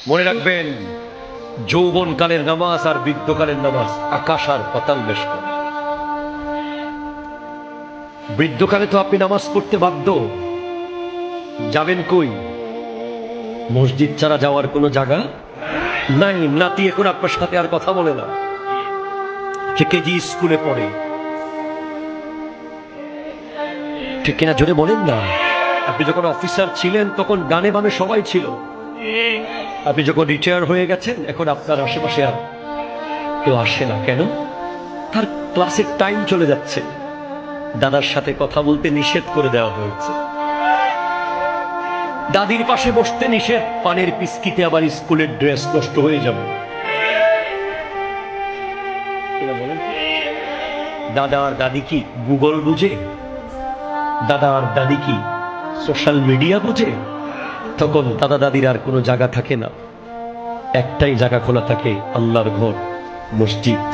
মনে রাখবেন, যৌবনকালের নামাজ আর বৃদ্ধকালের নামাজ আকাশ আর পাতাল বেশ করে। বৃদ্ধকালে তো আপনি নামাজ পড়তে বাধ্য, যাবেন কই? মসজিদ ছাড়া যাওয়ার কোনো জায়গা নাই। নাতি এখন আপনার সাথে আর কথা বলে না, সে কেজি স্কুলে পড়ে। ঠিক কিনা জোরে বলেন না। আপনি যখন অফিসার ছিলেন তখন গানে বামে সবাই ছিল। আপনি যখন রিটায়ার হয়ে গেছেন এখন আপনার আশেপাশে আর কেউ আসে না। কেন? তার ক্লাসের টাইম চলে যাচ্ছে, দাদার সাথে কথা বলতে নিষেধ করে দেওয়া হয়েছে। দাদির পাশে বসতে নিষেধ, পানের পিসকিতে আবার স্কুলের ড্রেস নষ্ট হয়ে যাবে। দাদা আর দাদি কি গুগল বুঝে? দাদা আর দাদি কি সোশ্যাল মিডিয়া বুঝে? তখন দাদা দাদির আর কোনো জায়গা থাকে না, একটাই জায়গা খোলা থাকে, আল্লাহর ঘর, মসজিদ।